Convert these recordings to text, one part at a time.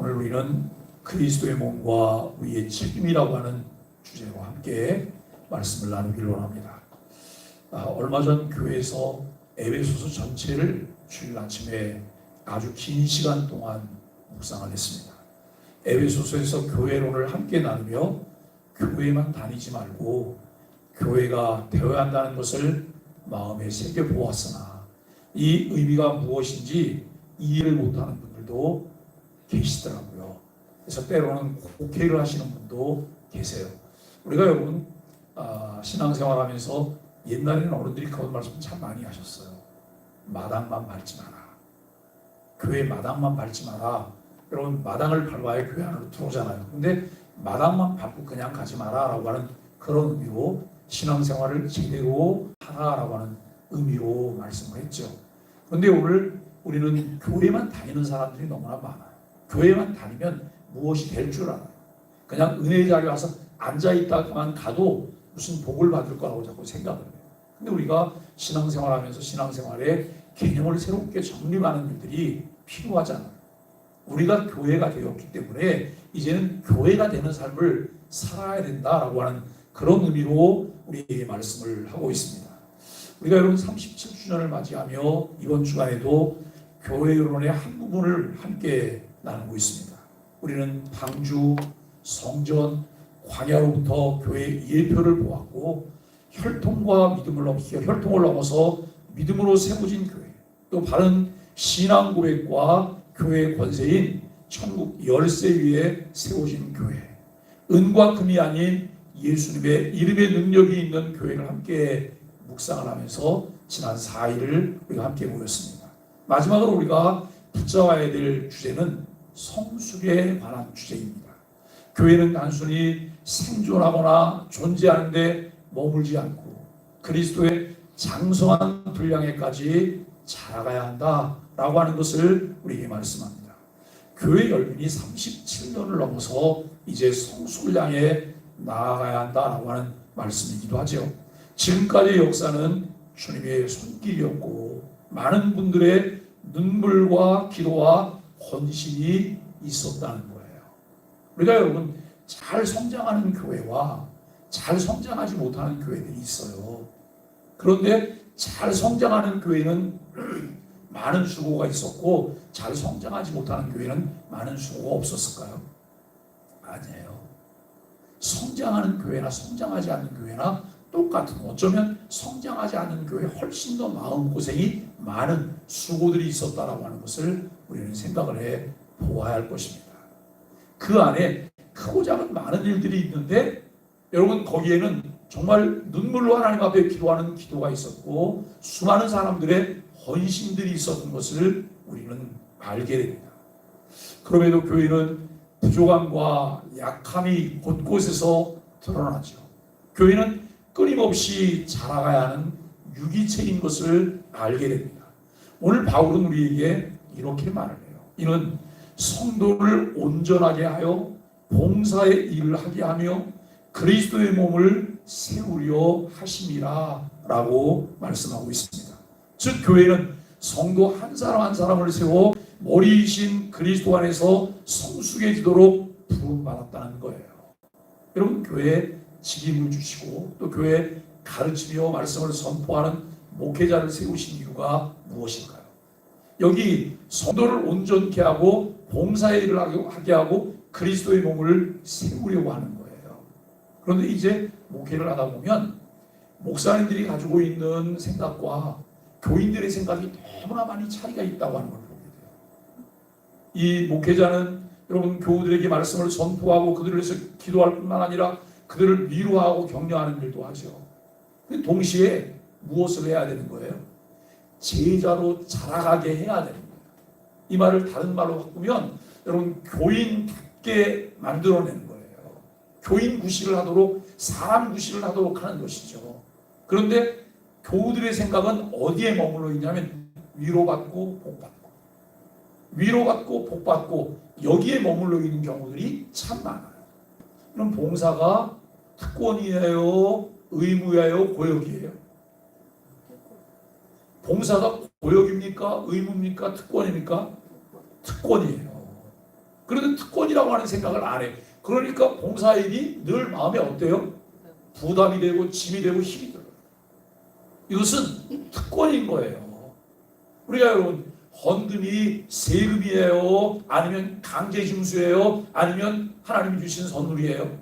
오늘 우리는 그리스도의 몸과 우리의 책임이라고 하는 주제로 함께 말씀을 나누기를 원합니다. 얼마 전 교회에서 에베소서 전체를 주일 아침에 아주 긴 시간 동안 묵상을 했습니다. 에베소서에서 교회론을 함께 나누며 교회만 다니지 말고 교회가 되어야 한다는 것을 마음에 새겨보았으나 이 의미가 무엇인지 이해를 못하는 분들도 계시더라고요. 그래서 때로는 곡해를 하시는 분도 계세요. 우리가 여러분 신앙생활하면서 옛날에는 어른들이 그런 말씀 참 많이 하셨어요. 마당만 밟지 마라. 교회 마당만 밟지 마라. 여러분 마당을 밟아야 교회 안으로 들어오잖아요. 근데 마당만 밟고 그냥 가지 마라 라고 하는 그런 의미로 신앙생활을 제대로 하라라고 하는 의미로 말씀을 했죠. 그런데 오늘 우리는 교회만 다니는 사람들이 너무나 많아요. 교회만 다니면 무엇이 될 줄 알아요. 그냥 은혜의 자리에 와서 앉아있다가만 가도 무슨 복을 받을 거라고 자꾸 생각을 해요. 근데 우리가 신앙생활하면서 신앙생활의 개념을 새롭게 정립하는 일들이 필요하잖아요. 우리가 교회가 되었기 때문에 이제는 교회가 되는 삶을 살아야 된다라고 하는 그런 의미로 우리에게 말씀을 하고 있습니다. 우리가 여러분 37주년을 맞이하며 이번 주간에도 교회론의 한 부분을 함께 나누고 있습니다. 우리는 방주, 성전, 광야로부터 교회의 예표를 보았고 혈통과 믿음을 혈통을 넘어서 믿음으로 세워진 교회, 또 바른 신앙 고백과 교회의 권세인 천국 열쇠 위에 세워진 교회, 은과 금이 아닌 예수님의 이름의 능력이 있는 교회를 함께 묵상을 하면서 지난 4일을 우리가 함께 모였습니다. 마지막으로 우리가 붙잡아야 될 주제는 성숙에 관한 주제입니다. 교회는 단순히 생존하거나 존재하는데 머물지 않고 그리스도의 장성한 분량에까지 자라가야 한다라고 하는 것을 우리에게 말씀합니다. 교회 열린이 37년을 넘어서 이제 성숙을 향해 나아가야 한다라고 하는 말씀이기도 하죠. 지금까지의 역사는 주님의 손길이었고 많은 분들의 눈물과 기도와 헌신이 있었다는 거예요. 우리가 여러분 잘 성장하는 교회와 잘 성장하지 못하는 교회들이 있어요. 그런데 잘 성장하는 교회는 많은 수고가 있었고 잘 성장하지 못하는 교회는 많은 수고가 없었을까요? 아니에요. 성장하는 교회나 성장하지 않는 교회나 똑같은, 어쩌면 성장하지 않는 교회에 훨씬 더 마음고생이 많은 수고들이 있었다라고 하는 것을 우리는 생각을 해 보아야 할 것입니다. 그 안에 크고 작은 많은 일들이 있는데 여러분 거기에는 정말 눈물로 하나님 앞에 기도하는 기도가 있었고 수많은 사람들의 헌신들이 있었던 것을 우리는 알게 됩니다. 그럼에도 교회는 부족함과 약함이 곳곳에서 드러나죠. 교회는 끊임없이 자라가야 하는 유기체인 것을 알게 됩니다. 오늘 바울은 우리에게 이렇게 말을 해요. 이는 성도를 온전하게 하여 봉사의 일을 하게 하며 그리스도의 몸을 세우려 하심이라 라고 말씀하고 있습니다. 즉 교회는 성도 한 사람 한 사람을 세워 머리이신 그리스도 안에서 성숙해지도록 부름받았다는 거예요. 여러분 교회에 직임을 주시고 또 교회에 가르치며 말씀을 선포하는 목회자를 세우신 이유가 무엇일까요? 여기 성도를 온전케 하고 봉사의 일을 하게 하고 그리스도의 몸을 세우려고 하는 거예요. 그런데 이제 목회를 하다 보면 목사님들이 가지고 있는 생각과 교인들의 생각이 너무나 많이 차이가 있다고 하는 걸 보게 돼요. 이 목회자는 여러분 교우들에게 말씀을 선포하고 그들을 위해서 기도할 뿐만 아니라 그들을 위로하고 격려하는 일도 하죠. 동시에 무엇을 해야 되는 거예요? 제자로 자라가게 해야 되는 거예요. 이 말을 다른 말로 바꾸면 여러분 교인답게 만들어내는 거예요. 교인 구실을 하도록 사람 구실을 하도록 하는 것이죠. 그런데 교우들의 생각은 어디에 머물러 있냐면 위로받고 복받고 위로받고 복받고 여기에 머물러 있는 경우들이 참 많아요. 그럼 봉사가 특권이에요? 의무예요? 고역이에요? 봉사가 고역입니까? 의무입니까? 특권입니까? 특권이에요. 그런데 특권이라고 하는 생각을 안 해. 그러니까 봉사일이 늘 마음에 어때요? 부담이 되고 짐이 되고 힘이 들어요. 이것은 특권인 거예요. 우리가 여러분 헌금이 세금이에요? 아니면 강제징수예요? 아니면 하나님이 주신 선물이에요?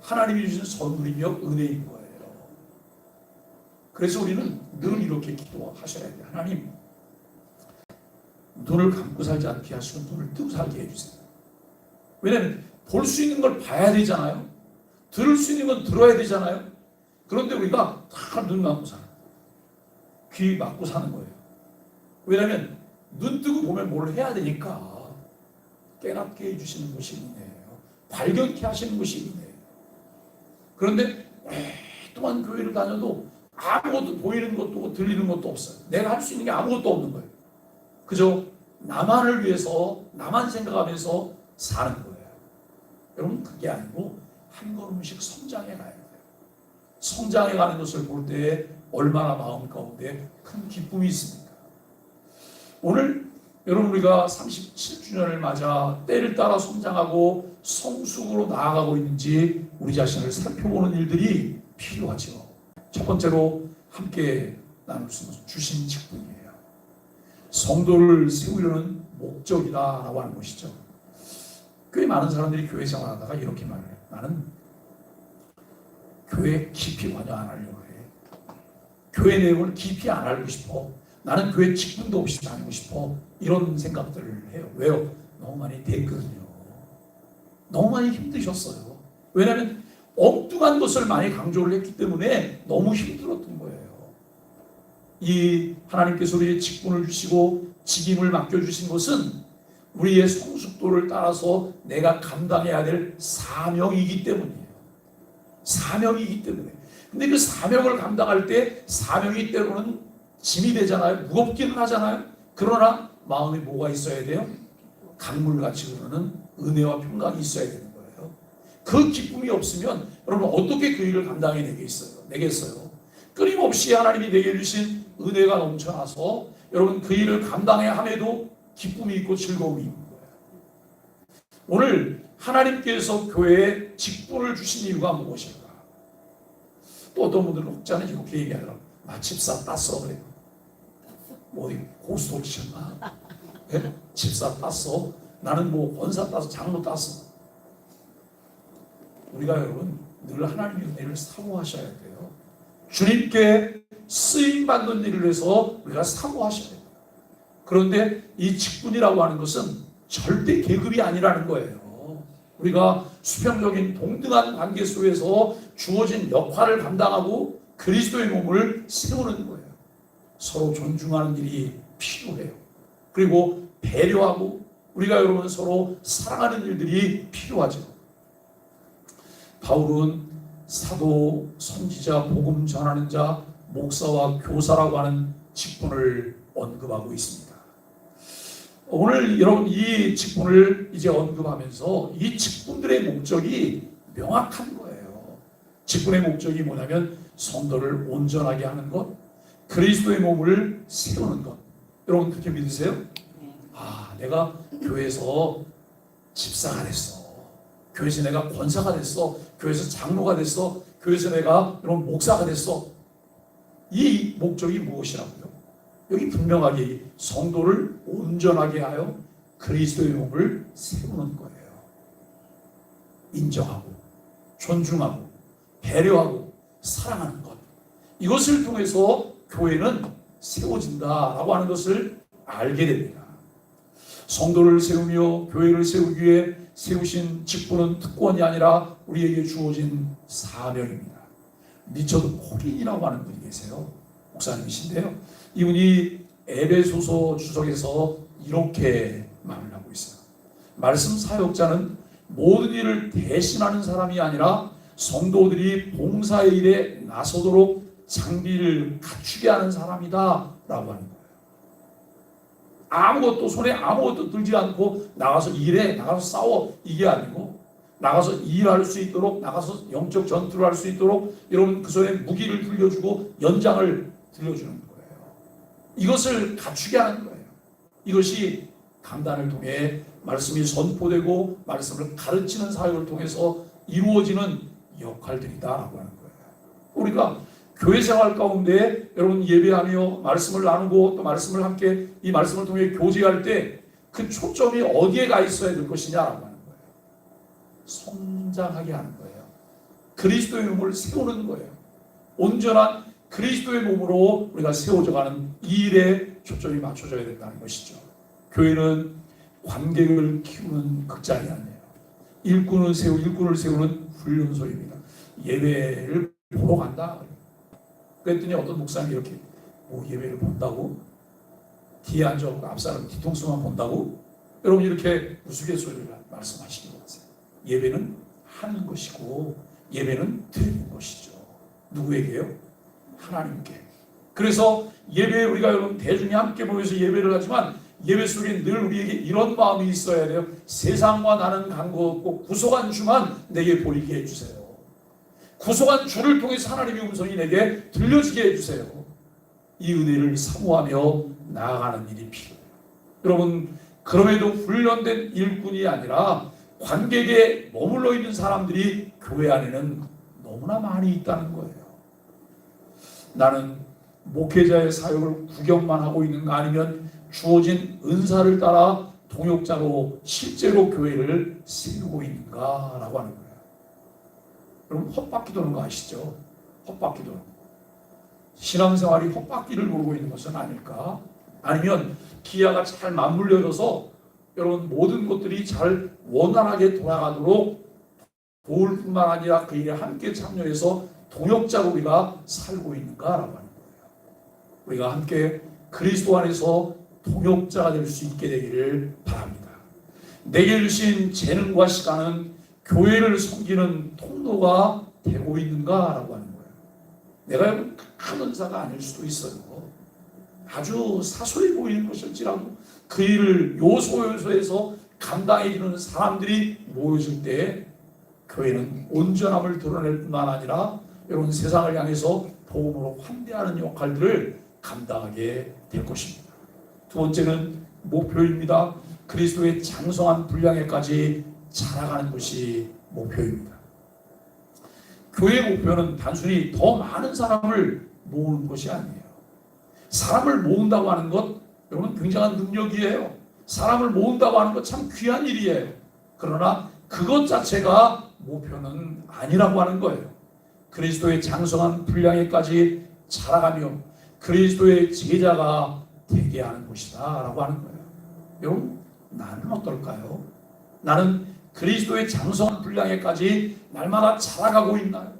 하나님이 주신 선물이며 은혜인 거예요. 그래서 우리는 늘 이렇게 기도하셔야 돼요. 하나님, 눈을 감고 살지 않게 하시고 눈을 뜨고 살게 해주세요. 왜냐하면 볼 수 있는 걸 봐야 되잖아요. 들을 수 있는 건 들어야 되잖아요. 그런데 우리가 다 눈 감고 살아요. 귀 막고 사는 거예요. 왜냐하면 눈 뜨고 보면 뭘 해야 되니까 깨닫게 해주시는 것이 은혜예요. 발견케 하시는 것이 은혜예요. 그런데 오랫동안 교회를 다녀도 아무것도 보이는 것도 들리는 것도 없어요. 내가 할 수 있는 게 아무것도 없는 거예요. 그저 나만을 위해서 나만 생각하면서 사는 거예요. 여러분 그게 아니고 한 걸음씩 성장해 가야 돼요. 성장해 가는 것을 볼 때 얼마나 마음 가운데 큰 기쁨이 있습니까? 오늘 여러분 우리가 37주년을 맞아 때를 따라 성장하고 성숙으로 나아가고 있는지 우리 자신을 살펴보는 일들이 필요하죠. 첫 번째로 함께 나눌 수 있는 주신 직분이에요. 성도를 세우려는 목적이다라고 하는 것이죠. 꽤 많은 사람들이 교회 생활하다가 이렇게 말해요. 나는 교회 깊이 관여 안 하려고 해. 교회 내용을 깊이 안 알고 싶어. 나는 교회 직분도 없이 다니고 싶어. 이런 생각들을 해요. 왜요? 너무 많이 됐거든요. 너무 많이 힘드셨어요. 왜냐하면 엉뚱한 것을 많이 강조를 했기 때문에 너무 힘들었던 거예요. 이 하나님께서 우리의 직분을 주시고 직임을 맡겨주신 것은 우리의 성숙도를 따라서 내가 감당해야 될 사명이기 때문이에요. 사명이기 때문에. 근데 그 사명을 감당할 때 사명이 때로는 짐이 되잖아요. 무겁기는 하잖아요. 그러나 마음에 뭐가 있어야 돼요? 강물같이 흐르는 은혜와 평강이 있어야 되는 거예요. 그 기쁨이 없으면 여러분 어떻게 그 일을 내겠어요? 끊임없이 하나님이 내게 주신 은혜가 넘쳐나서 여러분 그 일을 감당해야 함에도 기쁨이 있고 즐거움이 있는 거예요. 오늘 하나님께서 교회에 직분을 주신 이유가 무엇일까? 또 어떤 분들은 혹자는 이렇게 얘기하더라고요. 집사 땄어 그래요. 뭐 고수도 치셨나? 네? 집사 땄어. 나는 뭐 권사 땄어. 장로 땄어. 우리가 여러분 늘 하나님의 은혜를 사모하셔야 돼요. 주님께 쓰임받는 일을 해서 우리가 사모하셔야 돼요. 그런데 이 직분이라고 하는 것은 절대 계급이 아니라는 거예요. 우리가 수평적인 동등한 관계 속에서 주어진 역할을 감당하고 그리스도의 몸을 세우는 거예요. 서로 존중하는 일이 필요해요. 그리고 배려하고 우리가 여러분 서로 사랑하는 일들이 필요하죠. 바울은 사도, 선지자, 복음 전하는 자, 목사와 교사라고 하는 직분을 언급하고 있습니다. 오늘 여러분 이 직분을 이제 언급하면서 이 직분들의 목적이 명확한 거예요. 직분의 목적이 뭐냐면 성도를 온전하게 하는 것, 그리스도의 몸을 세우는 것. 여러분 그렇게 믿으세요? 내가 교회에서 집사가 됐어. 교회에서 내가 권사가 됐어. 교회에서 장로가 됐어. 교회에서 내가 여러분 목사가 됐어. 이 목적이 무엇이라고요? 여기 분명하게 성도를 온전하게 하여 그리스도의 몸을 세우는 거예요. 인정하고 존중하고 배려하고 사랑하는 것. 이것을 통해서 교회는 세워진다라고 하는 것을 알게 됩니다. 성도를 세우며 교회를 세우기 위해 세우신 직분은 특권이 아니라 우리에게 주어진 사명입니다. 리처드 코린이라고 하는 분이 계세요. 목사님이신데요. 이분이 에베소서 주석에서 이렇게 말을 하고 있어요. 말씀 사역자는 모든 일을 대신하는 사람이 아니라 성도들이 봉사의 일에 나서도록 장비를 갖추게 하는 사람이다 라고 하는 거예요. 아무것도 손에 아무것도 들지 않고 나가서 일해, 나가서 싸워, 이게 아니고 나가서 일할 수 있도록, 나가서 영적 전투를 할 수 있도록 여러분 그 손에 무기를 들려주고 연장을 들려주는 거예요. 이것을 갖추게 하는 거예요. 이것이 강단을 통해 말씀이 선포되고 말씀을 가르치는 사역을 통해서 이루어지는 역할들이다라고 하는 거예요. 우리가 교회 생활 가운데 여러분 예배하며 말씀을 나누고 또 말씀을 함께 이 말씀을 통해 교제할 때 그 초점이 어디에 가 있어야 될 것이냐라고 하는 거예요. 성장하게 하는 거예요. 그리스도의 몸을 세우는 거예요. 온전한 그리스도의 몸으로 우리가 세워져가는 이 일에 초점이 맞춰져야 된다는 것이죠. 교회는 관객을 키우는 극장이 아니에요. 일꾼을 세우는 훈련소입니다. 예배를 보러 간다. 그랬더니 어떤 목사님이 이렇게 예배를 본다고? 뒤에 앉아서 앞사람 뒤통수만 본다고? 여러분 이렇게 우스갯소리를 말씀하시는 것 같아요. 예배는 하는 것이고 예배는 드리는 것이죠. 누구에게요? 하나님께. 그래서 예배에 우리가 여러분 대중이 함께 모여서 예배를 하지만 예배 속에 늘 우리에게 이런 마음이 있어야 돼요. 세상과 나는 관계없고 구속한 주만 내게 보이게 해주세요. 구속한 주를 통해서 하나님의 음성이 내게 들려지게 해주세요. 이 은혜를 사모하며 나아가는 일이 필요해요. 여러분 그럼에도 훈련된 일꾼이 아니라 관객에 머물러 있는 사람들이 교회 안에는 너무나 많이 있다는 거예요. 나는 목회자의 사역을 구경만 하고 있는가 아니면 주어진 은사를 따라 동역자로 실제로 교회를 세우고 있는가라고 하는 거예요. 여러분 헛바퀴 도는 거 아시죠? 헛바퀴 도는 거. 신앙생활이 헛바퀴를 돌고 있는 것은 아닐까? 아니면 기아가 잘 맞물려져서 여러분 모든 것들이 잘 원활하게 돌아가도록 도울 뿐만 아니라 그 일에 함께 참여해서 동역자로 우리가 살고 있는가라고 하는 거예요. 우리가 함께 그리스도 안에서 동역자가 될 수 있게 되기를 바랍니다. 내게 주신 재능과 시간은 교회를 섬기는 통로가 되고 있는가라고 하는 거예요. 내가 큰 은사가 아닐 수도 있어요. 아주 사소해 보이는 것일지라도 그 일을 요소요소에서 감당해주는 사람들이 모여질 때 교회는 온전함을 드러낼 뿐만 아니라 여러분 세상을 향해서 복음으로 환대하는 역할들을 감당하게 될 것입니다. 두 번째는 목표입니다. 그리스도의 장성한 분량에까지 자라가는 것이 목표입니다. 교회의 목표는 단순히 더 많은 사람을 모으는 것이 아니에요. 사람을 모은다고 하는 것 여러분 굉장한 능력이에요. 사람을 모은다고 하는 것 참 귀한 일이에요. 그러나 그것 자체가 목표는 아니라고 하는 거예요. 그리스도의 장성한 분량에까지 자라가며 그리스도의 제자가 되게 하는 것이다 라고 하는 거예요. 여러분 나는 어떨까요? 나는 그리스도의 장성한 분량에까지 날마다 자라가고 있나요?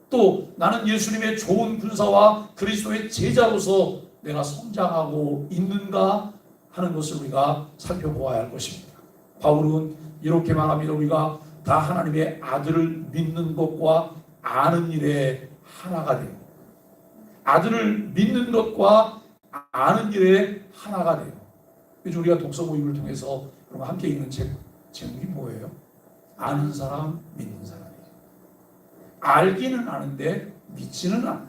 또 나는 예수님의 좋은 군사와 그리스도의 제자로서 내가 성장하고 있는가 하는 것을 우리가 살펴보아야 할 것입니다. 바울은 이렇게 말합니다. 우리가 다 하나님의 아들을 믿는 것과 아는 일에 하나가 돼요. 아들을 믿는 것과 아는 일에 하나가 돼요. 요즘 우리가 독서 모임을 통해서 함께 읽는 제목이 뭐예요? 아는 사람, 믿는 사람이에요. 알기는 아는데 믿지는 않아요.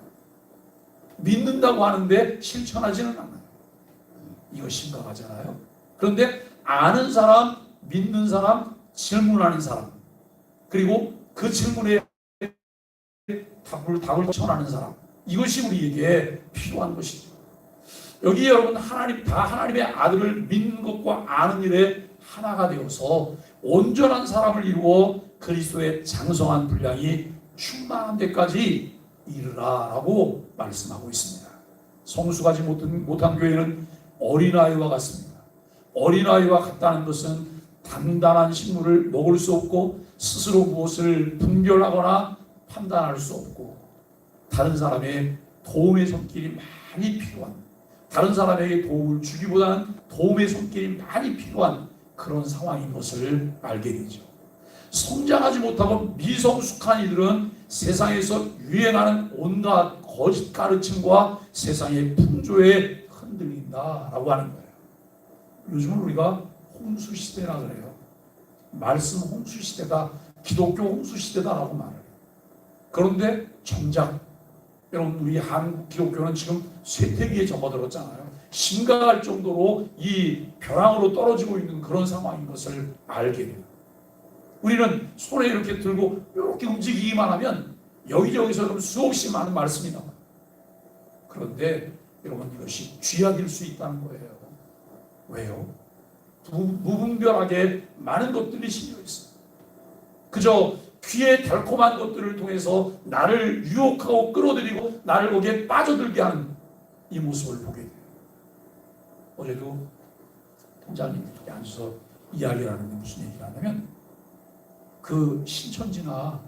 믿는다고 하는데 실천하지는 않아요. 이거 심각하잖아요. 그런데 아는 사람, 믿는 사람, 질문하는 사람, 그리고 그 질문에 답을 전하는 사람, 이것이 우리에게 필요한 것이죠. 여기 여러분 하나님의 아들을 믿는 것과 아는 일에 하나가 되어서 온전한 사람을 이루어 그리스도의 장성한 분량이 충만한 데까지 이르라라고 말씀하고 있습니다. 성숙하지 못한 교회는 어린아이와 같습니다. 어린아이와 같다는 것은 단단한 식물을 먹을 수 없고 스스로 무엇을 분별하거나 판단할 수 없고 다른 사람의 도움의 손길이 많이 필요한, 다른 사람에게 도움을 주기보다는 도움의 손길이 많이 필요한 그런 상황인 것을 알게 되죠. 성장하지 못하고 미성숙한 이들은 세상에서 유행하는 온갖 거짓 가르침과 세상의 풍조에 흔들린다라고 하는 거예요. 요즘은 우리가 홍수 시대라 그래요. 말씀 홍수 시대다, 기독교 홍수 시대다라고 말해요. 그런데 정작 여러분 우리 한국 기독교는 지금 쇠퇴기에 접어들었잖아요. 심각할 정도로 이 벼랑으로 떨어지고 있는 그런 상황인 것을 알게 돼요. 우리는 손에 이렇게 들고 이렇게 움직이기만 하면 여기저기서 그럼 수없이 많은 말씀이 나와요. 그런데 여러분 이것이 쥐약일 수 있다는 거예요. 왜요? 무분별하게 많은 것들이 실려 있어요. 그저 귀에 달콤한 것들을 통해서 나를 유혹하고 끌어들이고 나를 거기에 빠져들게 하는 이 모습을 보게 돼요. 어제도 통장님 이렇게 앉아서 이야기를 하는데 무슨 얘기를 하냐면 그 신천지나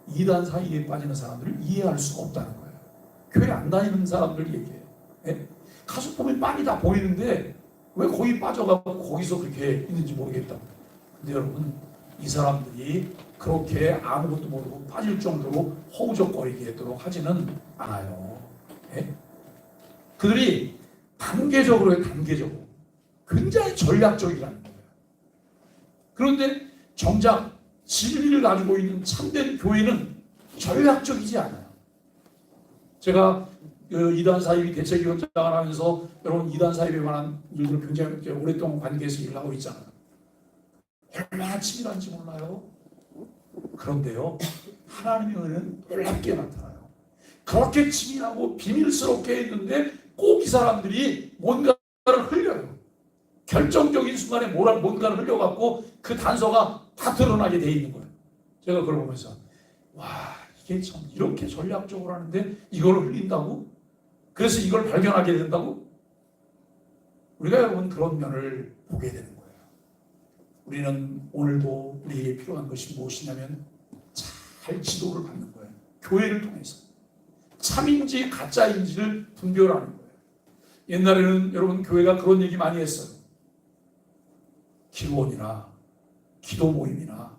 이단 사이에 빠지는 사람들을 이해할 수가 없다는 거예요. 교회 안 다니는 사람들 얘기해요. 예? 가서 보면 빤히 다 보이는데 왜 거기 빠져가고 거기서 그렇게 있는지 모르겠다. 근데 여러분 이 사람들이 그렇게 아무것도 모르고 빠질 정도로 허우적거리게 하도록 하지는 않아요. 예? 그들이 단계적으로 굉장히 전략적이라는 거예요. 그런데 정작 진리를 가지고 있는 참된 교회는 전략적이지 않아요. 제가 이단 사입 대책위원장을 하면서 여러분 이단 사입에 관한 일들을 굉장히 오랫동안 관계에서 일을 하고 있잖아요. 얼마나 치밀한지 몰라요. 그런데요, 하나님의 은혜는 놀랍게 나타나요. 그렇게 치밀하고 비밀스럽게 했는데 꼭 이 사람들이 뭔가를 흘려요. 결정적인 순간에 뭔가를 흘려갖고 그 단서가 다 드러나게 돼 있는 거예요. 제가 그걸 보면서 와, 이게 참 이렇게 전략적으로 하는데 이걸 흘린다고? 그래서 이걸 발견하게 된다고? 우리가 여러분 그런 면을 보게 되는 거예요. 우리는 오늘도 우리에게 필요한 것이 무엇이냐면 잘 지도를 받는 거예요. 교회를 통해서 참인지 가짜인지를 분별하는 거예요. 옛날에는 여러분 교회가 그런 얘기 많이 했어요. 기도원이나 기도 모임이나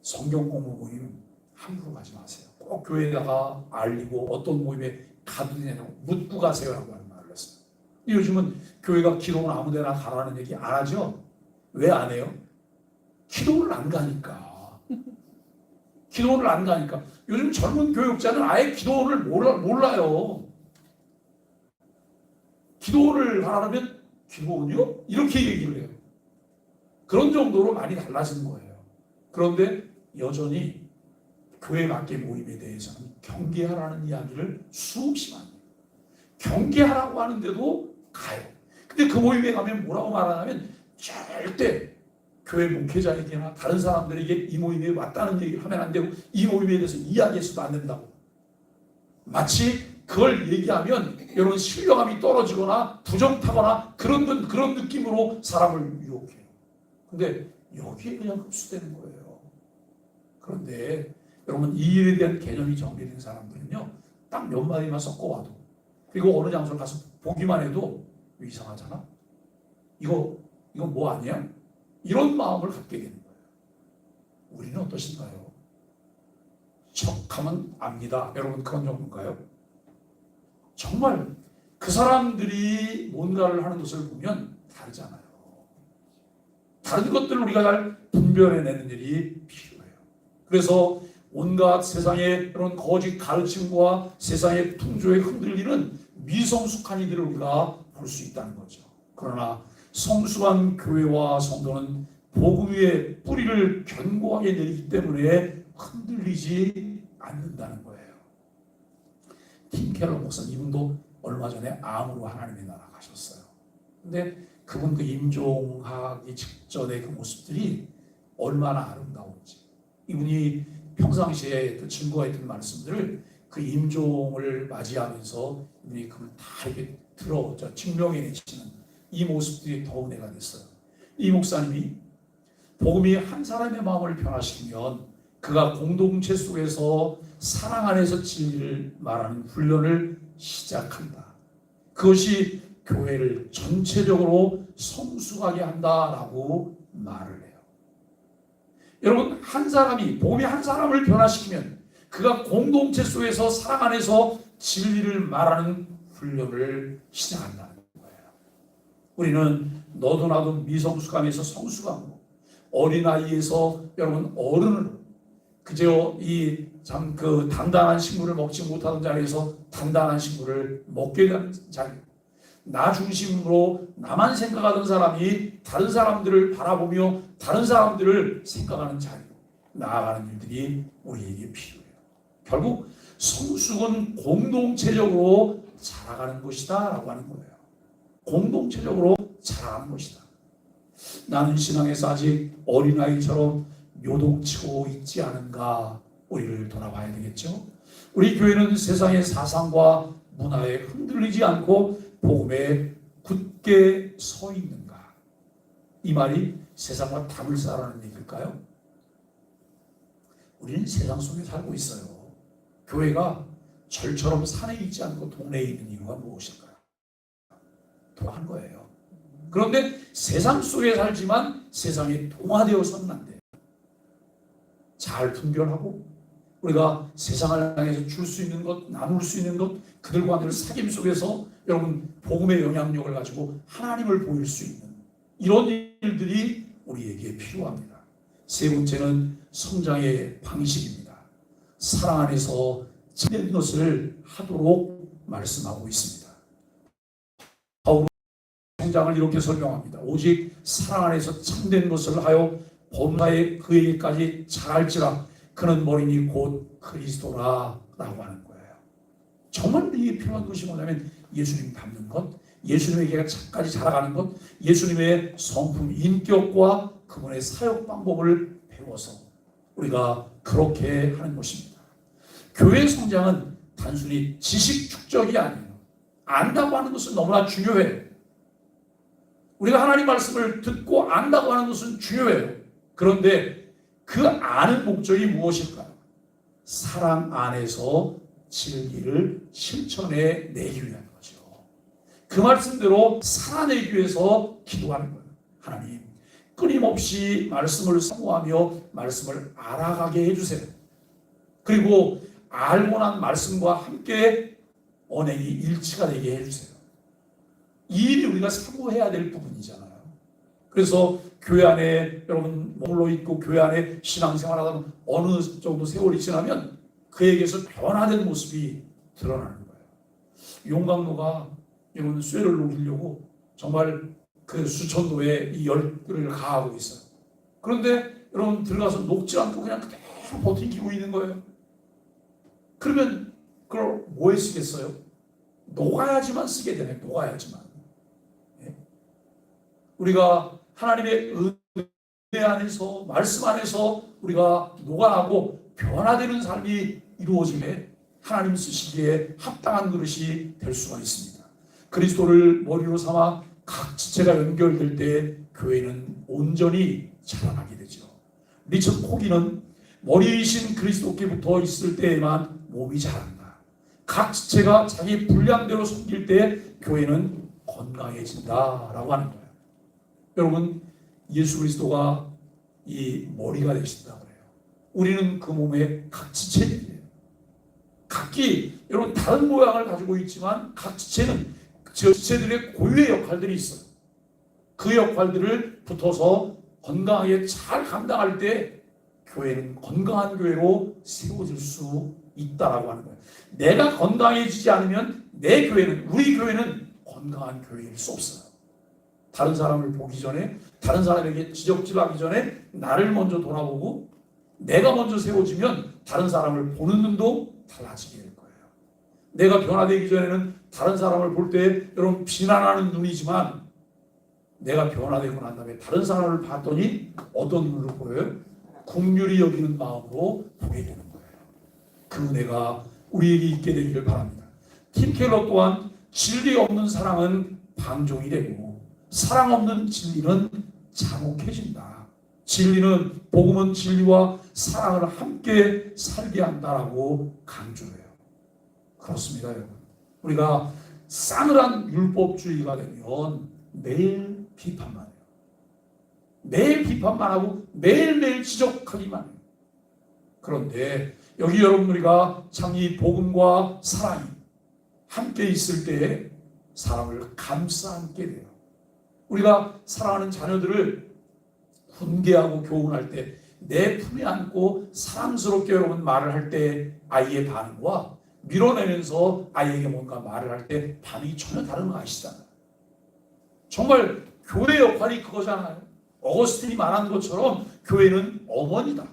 성경 공부 모임 함부로 가지 마세요. 꼭 교회에다가 알리고 어떤 모임에 가도 되냐고 묻고 가세요라고 하는 말을 했어요. 요즘은 교회가 기도원 아무데나 가라는 얘기 안 하죠? 왜 안 해요? 기도를 안 가니까. 기도원을 안 가니까. 요즘 젊은 교육자는 아예 기도원을 몰라요. 기도원을 하라면 기도원이요? 이렇게 얘기를 해요. 그런 정도로 많이 달라진 거예요. 그런데 여전히 교회 밖의 모임에 대해서는 경계하라는 이야기를 수없이 많이 해요. 경계하라고 하는데도 가요. 근데 그 모임에 가면 뭐라고 말하냐면 절대 교회 목회자에게나 다른 사람들에게 이 모임에 왔다는 얘기를 하면 안 되고 이 모임에 대해서 이야기해서도 안 된다고. 마치 그걸 얘기하면 여러분 신뢰감이 떨어지거나 부정타거나 그런 느낌으로 사람을 유혹해요. 근데 여기에 그냥 흡수되는 거예요. 그런데 여러분 이 일에 대한 개념이 정리된 사람들은요, 딱 몇 마디만 섞어와도 그리고 어느 장소를 가서 보기만 해도 이상하잖아. 이거 뭐 아니야? 이런 마음을 갖게 되는 거예요. 우리는 어떠신가요? 척하면 압니다. 여러분 그런 정도인가요? 정말 그 사람들이 뭔가를 하는 것을 보면 다르잖아요. 다른 것들을 우리가 잘 분별해내는 일이 필요해요. 그래서 온갖 세상의 그런 거짓 가르침과 세상의 풍조에 흔들리는 미성숙한 이들을 우리가 볼 수 있다는 거죠. 그러나 성숙한 교회와 성도는 복음 위에 뿌리를 견고하게 내리기 때문에 흔들리지 않는다는 거예요. 팀 켈러 목사님, 이분도 얼마 전에 암으로 하나님의 나라 가셨어요. 근데 그분 그 임종하기 직전의 그 모습들이 얼마나 아름다운지, 이분이 평상시에 그 증거가 있던 말씀들을 그 임종을 맞이하면서 이분이 그걸 다 이렇게 증명해내시는 이 모습들이 더 은혜가 됐어요. 이 목사님이 복음이 한 사람의 마음을 변화시키면 그가 공동체 속에서 사랑 안에서 진리를 말하는 훈련을 시작한다. 그것이 교회를 전체적으로 성숙하게 한다라고 말을 해요. 여러분, 한 사람이 복음이 한 사람을 변화시키면 그가 공동체 속에서 사랑 안에서 진리를 말하는 훈련을 시작한다는 거예요. 우리는 너도 나도 미성숙함에서 성숙함으로, 어린아이에서 여러분 어른으로, 그저 이 참 그 단단한 식물을 먹지 못하던 자리에서 단단한 식물을 먹게 되는 자리, 나 중심으로 나만 생각하던 사람이 다른 사람들을 바라보며 다른 사람들을 생각하는 자리로 나아가는 일들이 우리에게 필요해요. 결국 성숙은 공동체적으로 자라가는 것이다 라고 하는 거예요. 공동체적으로 자라가는 것이다. 나는 신앙에서 아직 어린아이처럼 요동치고 있지 않은가, 우리를 돌아봐야 되겠죠. 우리 교회는 세상의 사상과 문화에 흔들리지 않고 복음에 굳게 서 있는가? 이 말이 세상과 담을 쌓으라는 얘기일까요? 우리는 세상 속에 살고 있어요. 교회가 절처럼 산에 있지 않고 동네에 있는 이유가 무엇일까요? 동화한 거예요. 그런데 세상 속에 살지만 세상에 동화되어서는 안 돼요. 잘 분별하고 우리가 세상을 향해서 줄 수 있는 것, 나눌 수 있는 것, 그들과 늘 사귐 속에서 여러분 복음의 영향력을 가지고 하나님을 보일 수 있는 이런 일들이 우리에게 필요합니다. 세 번째는 성장의 방식입니다. 사랑 안에서 참된 것을 하도록 말씀하고 있습니다. 바울은 성장을 이렇게 설명합니다. 오직 사랑 안에서 참된 것을 하여 범사에 그에게까지 자랄지라 그는 머리니 곧 그리스도라 라고 하는 거예요. 정말 우리에게 필요한 것이 뭐냐면 예수님 닮는 것, 예수님에게까지 자라가는 것, 예수님의 성품, 인격과 그분의 사역 방법을 배워서 우리가 그렇게 하는 것입니다. 교회 성장은 단순히 지식 축적이 아니에요. 안다고 하는 것은 너무나 중요해요. 우리가 하나님 말씀을 듣고 안다고 하는 것은 중요해요. 그런데 그 아는 목적이 무엇일까요? 사랑 안에서 진리를 실천해 내기 위한 거죠. 그 말씀대로 살아내기 위해서 기도하는 거예요. 하나님, 끊임없이 말씀을 사모하며 말씀을 알아가게 해주세요. 그리고 알고 난 말씀과 함께 언행이 일치가 되게 해주세요. 이 일이 우리가 사모해야 될 부분이잖아요. 그래서 교회 안에 여러분 머물러 있고 교회 안에 신앙생활하다 보면 어느 정도 세월이 지나면 그에게서 변화된 모습이 드러나는 거예요. 용광로가 이런 쇠를 녹이려고 정말 그 수천도에 이 열을 가하고 있어요. 그런데 여러분 들어가서 녹지 않고 그냥 그대로 버티고 있는 거예요. 그러면 그걸 뭐에 쓰겠어요? 녹아야지만 쓰게 되네. 녹아야지만. 우리가 하나님의 은혜 안에서 말씀 안에서 우리가 녹아나고 변화되는 삶이 이루어지면 하나님 쓰시기에 합당한 그릇이 될 수가 있습니다. 그리스도를 머리로 삼아 각 지체가 연결될 때 교회는 온전히 자라나게 되죠. 리처드 코기는 머리이신 그리스도께 붙어 있을 때에만 몸이 자란다. 각 지체가 자기 분량대로 섬길 때 교회는 건강해진다라고 하는 거예요. 여러분, 예수 그리스도가 이 머리가 되신다고 해요. 우리는 그 몸의 각 지체들이에요. 각기 여러분 다른 모양을 가지고 있지만 각 지체는 그 지체들의 고유의 역할들이 있어요. 그 역할들을 붙어서 건강하게 잘 감당할 때 교회는 건강한 교회로 세워질 수 있다라고 하는 거예요. 내가 건강해지지 않으면 내 교회는, 우리 교회는 건강한 교회일 수 없어요. 다른 사람을 보기 전에, 다른 사람에게 지적질하기 전에 나를 먼저 돌아보고 내가 먼저 세워지면 다른 사람을 보는 눈도 달라지게 될 거예요. 내가 변화되기 전에는 다른 사람을 볼 때 여러분 비난하는 눈이지만 내가 변화되고 난 다음에 다른 사람을 봤더니 어떤 눈으로 보여요? 긍휼히 여기는 마음으로 보게 되는 거예요. 그 은혜가 우리에게 있게 되기를 바랍니다. 팀 켈러 또한 진리 없는 사랑은 방종이 되고 사랑 없는 진리는 잔혹해진다. 진리는, 복음은 진리와 사랑을 함께 살게 한다라고 강조해요. 그렇습니다, 여러분. 우리가 싸늘한 율법주의가 되면 매일 비판만 해요. 매일 비판만 하고 매일매일 지적하기만 해요. 그런데 여기 여러분 우리가 참 이 복음과 사랑이 함께 있을 때에 사람을 감싸 안게 돼요. 우리가 사랑하는 자녀들을 훈계하고 교훈할 때 내 품에 안고 사랑스럽게 여러분 말을 할 때 아이의 반응과 밀어내면서 아이에게 뭔가 말을 할 때 반응이 전혀 다른 거 아시잖아요. 정말 교회 역할이 그거잖아요. 어거스틴이 말한 것처럼 교회는 어머니다.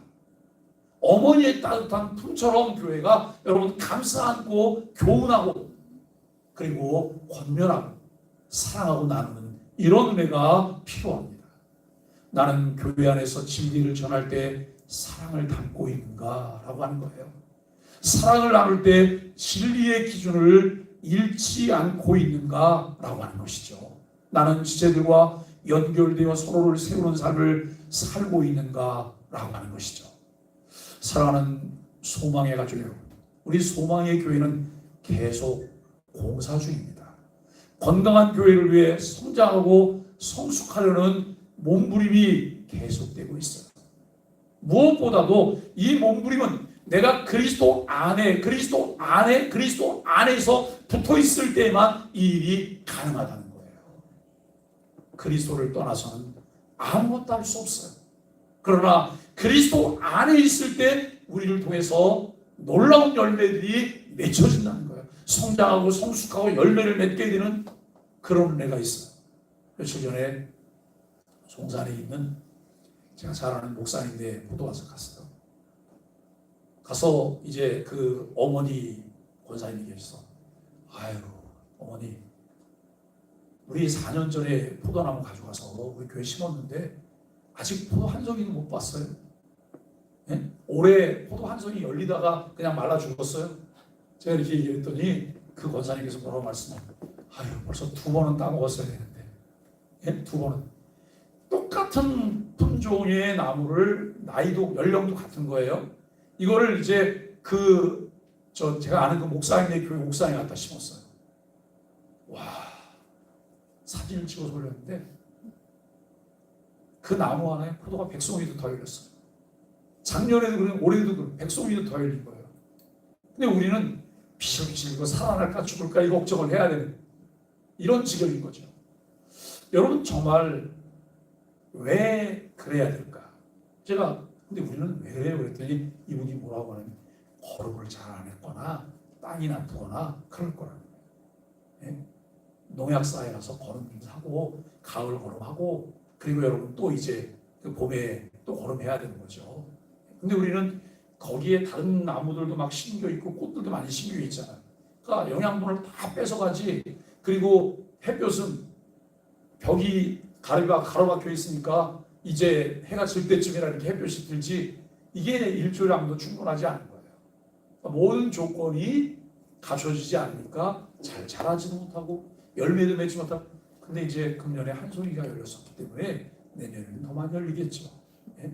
어머니의 따뜻한 품처럼 교회가 여러분 감싸 안고 교훈하고 그리고 권면하고 사랑하고 나누는 이런 은혜가 필요합니다. 나는 교회 안에서 진리를 전할 때 사랑을 담고 있는가라고 하는 거예요. 사랑을 나눌 때 진리의 기준을 잃지 않고 있는가라고 하는 것이죠. 나는 지체들과 연결되어 서로를 세우는 삶을 살고 있는가라고 하는 것이죠. 사랑하는 소망의 가족 여러분, 우리 소망의 교회는 계속 공사 중입니다. 건강한 교회를 위해 성장하고 성숙하려는 몸부림이 계속되고 있어요. 무엇보다도 이 몸부림은 내가 그리스도 안에서 붙어 있을 때만 이 일이 가능하다는 거예요. 그리스도를 떠나서는 아무것도 할 수 없어요. 그러나 그리스도 안에 있을 때 우리를 통해서 놀라운 열매들이 맺혀진다는 거예요. 성장하고 성숙하고 열매를 맺게 되는 그런 은혜가 있어요. 며칠 전에 송산에 있는 제가 잘 아는 목사님인데 포도와서 갔어요. 가서 이제 그 어머니 권사님이 계셔서 아유 어머니 우리 4년 전에 포도나무 가져가서 우리 교회 심었는데 아직 포도 한 송이도 못 봤어요. 예? 올해 포도 한 송이 열리다가 그냥 말라 죽었어요. 제가 이렇게 얘기했더니 그 권사님께서 뭐라고 말씀하세요? 아유 벌써 2번은 따먹었어야 되는데 예? 2번은 똑같은 품종의 나무를 나이도 연령도 같은 거예요. 이거를 이제 제가 아는 그 목사님의 교회 목사님 갖다 심었어요. 와 사진을 찍어서 올렸는데 그 나무 하나에 포도가 100송이도 더 열렸어요. 작년에도 그런 올해도 그런 100송이도 더 열린 거예요. 근데 우리는 비실비실 이거 살아날까 죽을까 이 걱정을 해야 되는 이런 지경인 거죠. 여러분 정말 왜 그래야 될까? 근데 우리는 왜 그래요? 그랬더니 이분이 뭐라고 하냐면 거름을 잘 안 했거나 땅이 나쁘거나 그럴 거라는 거예요. 예? 농약사회라서 거름하고 가을 거름하고 그리고 여러분 또 이제 그 봄에 또 거름해야 되는 거죠. 근데 우리는 거기에 다른 나무들도 막 심겨 있고 꽃들도 많이 심겨 있잖아요. 그러니까 영양분을 다 뺏어가지. 그리고 햇볕은 벽이 가로막혀 있으니까 이제 해가 질 때쯤이라 이렇게 햇볕이 들지 이게 일조량도 충분하지 않은 거예요. 그러니까 모든 조건이 갖춰지지 않으니까 잘 자라지도 못하고 열매도 맺지 못하고 근데 이제 금년에 한 송이가 열렸었기 때문에 내년에는 더 많이 열리겠죠. 예?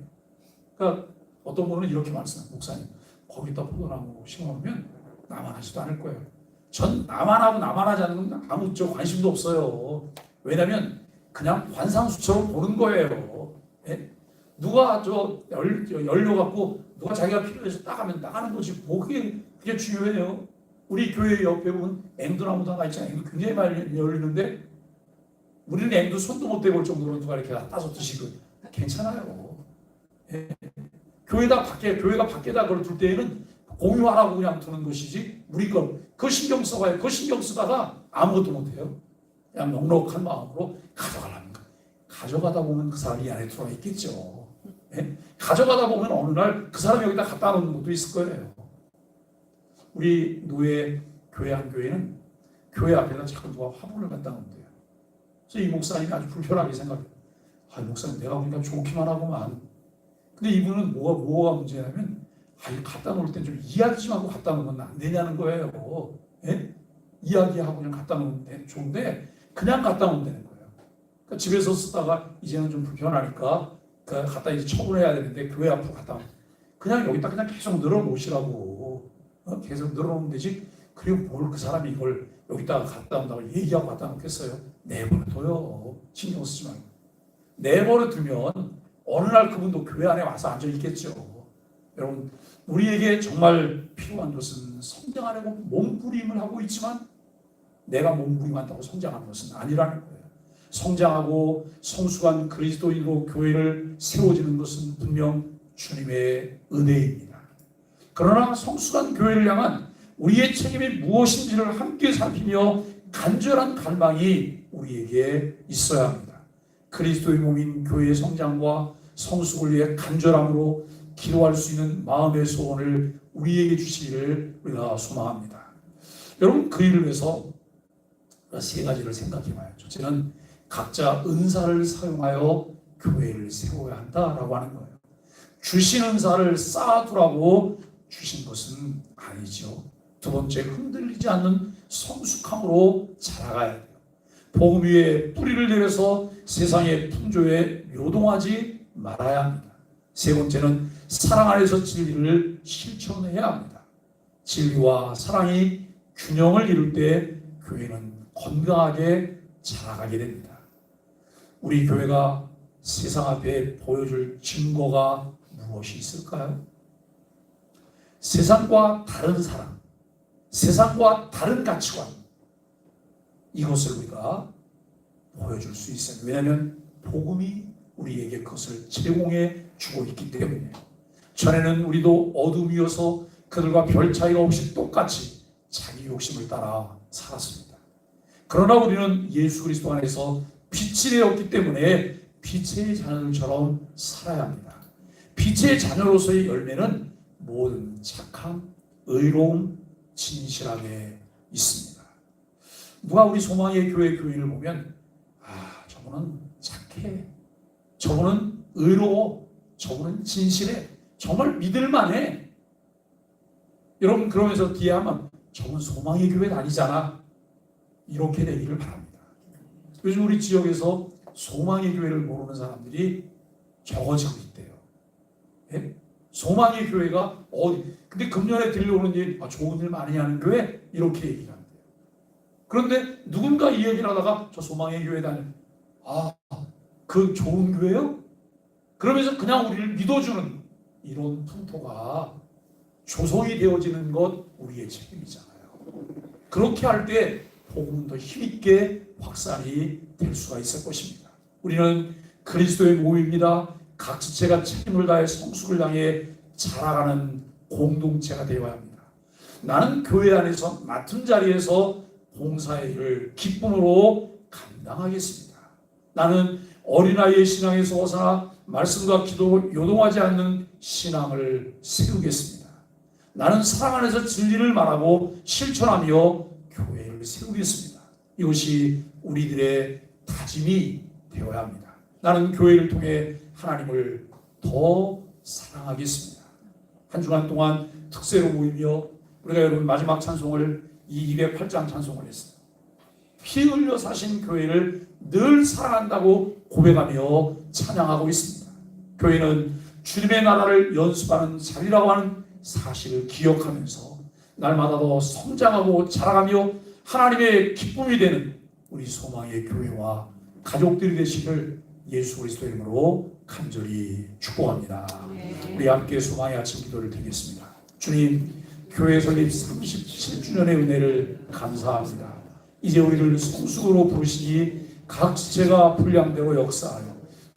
그러니까 어떤 분은 이렇게 말씀해요. 목사님 거기다 포도나무 심어놓으면 나만하지도 않을 거예요. 전 나만하고 나만하지 않는 건 아무 관심도 없어요. 왜냐하면 그냥 관상수처럼 보는 거예요. 예? 누가 열려갖고 누가 자기가 필요해서 따가면 따가는 거지 뭐 그게 중요해요. 우리 교회 옆에 보면 앵두나무도 하나 있잖아요. 앵두 굉장히 많이 열리는데 우리는 앵두 손도 못 대볼 정도로 누가 이렇게 따서 드시고 괜찮아요. 예? 교회가 밖에다 그걸 둘 때에는 공유하라고 그냥 두는 것이지 우리 그 신경 써봐요. 그 신경 쓰다가 아무것도 못해요. 그냥 넉넉한 마음으로 가져가랍니다. 가져가다 보면 그 사람이 안에 들어가 있겠죠. 예? 가져가다 보면 어느 날 그 사람이 여기다 갖다 놓는 것도 있을 거예요. 우리 노예 교회 한 교회는 교회 앞에다 자꾸 누가 화분을 갖다 놓는데요. 그래서 이 목사님이 아주 불편하게 생각해요. 목사님 내가 보니까 좋기만 하고만. 근데 이분은 뭐가 문제냐면 갖다 놓을 땐 좀 이야기 좀 하고 갖다 놓으면 안 되냐는 거예요. 예? 이야기하고 그냥 갖다 놓으면 좋은데 그냥 갖다 놓으면 되는 거예요. 그러니까 집에서 쓰다가 이제는 좀 불편하니까 갖다 이제 처분해야 되는데 교회 앞으로 갖다 놓으면 그냥 여기다 그냥 계속 늘어놓으시라고. 계속 늘어놓으면 되지. 그리고 뭘 그 사람이 이걸 여기다가 갖다 놓는다고 얘기하고 갖다 놓겠어요. 내버려둬요. 신경 쓰지 말고. 내버려두면 어느 날 그분도 교회 안에 와서 앉아 있겠죠. 여러분 우리에게 정말 필요한 것은 성장하려고 몸부림을 하고 있지만 내가 몸부림한다고 성장하는 것은 아니라는 거예요. 성장하고 성숙한 그리스도인으로 교회를 세워지는 것은 분명 주님의 은혜입니다. 그러나 성숙한 교회를 향한 우리의 책임이 무엇인지를 함께 살피며 간절한 갈망이 우리에게 있어야 합니다. 그리스도의 몸인 교회의 성장과 성숙을 위해 간절함으로 기도할 수 있는 마음의 소원을 우리에게 주시기를 우리가 소망합니다. 여러분, 그 일을 위해서 세 가지를 생각해 봐요. 첫째는 각자 은사를 사용하여 교회를 세워야 한다라고 하는 거예요. 주신 은사를 쌓아두라고 주신 것은 아니죠. 두 번째, 흔들리지 않는 성숙함으로 자라가야 돼요. 복음 위에 뿌리를 내려서 세상의 풍조에 요동하지 말아야 합니다. 세 번째는 사랑 안에서 진리를 실천해야 합니다. 진리와 사랑이 균형을 이룰 때 교회는 건강하게 자라가게 됩니다. 우리 교회가 세상 앞에 보여줄 증거가 무엇이 있을까요? 세상과 다른 사랑, 세상과 다른 가치관, 이것을 우리가 보여줄 수 있어요. 왜냐하면 복음이 우리에게 그것을 제공해 주고 있기 때문이에요. 전에는 우리도 어둠이어서 그들과 별 차이가 없이 똑같이 자기 욕심을 따라 살았습니다. 그러나 우리는 예수 그리스도 안에서 빛이 되었기 때문에 빛의 자녀들처럼 살아야 합니다. 빛의 자녀로서의 열매는 모든 착함, 의로움, 진실함에 있습니다. 누가 우리 소망의 교회 교인을 보면 저분은 착해, 저분은 의로워, 저분은 진실해, 정말 믿을만해. 여러분, 그러면서 뒤에 하면 저분 소망의 교회 다니잖아, 이렇게 되기를 바랍니다. 요즘 우리 지역에서 소망의 교회를 모르는 사람들이 적어지고 있대요. 예? 소망의 교회가 어디? 근데 금년에 들려오는 일, 좋은 일 많이 하는 교회, 이렇게 얘기를 한대요. 그런데 누군가 이 얘기를 하다가 저 소망의 교회 다니, 그 좋은 교회요? 그러면서 그냥 우리를 믿어주는 이런 풍토가 조성이 되어지는 것 우리의 책임이잖아요. 그렇게 할 때 복음은 더 힘있게 확산이 될 수가 있을 것입니다. 우리는 그리스도의 몸입니다. 각 지체가 책임을 다해 성숙을 향해 자라가는 공동체가 되어야 합니다. 나는 교회 안에서 맡은 자리에서 봉사의 일을 기쁨으로 감당하겠습니다. 나는 어린아이의 신앙에서 벗어나 말씀과 기도로 요동하지 않는 신앙을 세우겠습니다. 나는 사랑 안에서 진리를 말하고 실천하며 교회를 세우겠습니다. 이것이 우리들의 다짐이 되어야 합니다. 나는 교회를 통해 하나님을 더 사랑하겠습니다. 한 주간 동안 특세로 모이며 우리가 여러분 마지막 찬송을 이 208장 찬송을 했어요. 피 흘려 사신 교회를 늘 사랑한다고 고백하며 찬양하고 있습니다. 교회는 주님의 나라를 연습하는 자리라고 하는 사실을 기억하면서 날마다 더 성장하고 자라가며 하나님의 기쁨이 되는 우리 소망의 교회와 가족들이 되시길 예수 그리스도 이름으로 간절히 축복합니다. 우리 함께 소망의 아침 기도를 드리겠습니다. 주님, 교회 설립 37주년의 은혜를 감사합니다. 이제 우리를 성숙으로 부르시니 각 지체가 분량대로 역사하여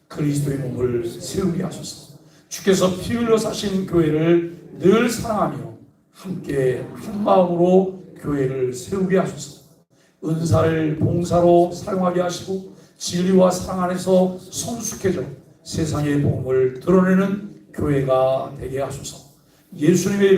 그리스도의 몸을 세우게 하소서. 주께서 피 흘려 사신 교회를 늘 사랑하며 함께 한 마음으로 교회를 세우게 하소서. 은사를 봉사로 사용하게 하시고 진리와 사랑 안에서 성숙해져 세상의 복음을 드러내는 교회가 되게 하소서. 예수님의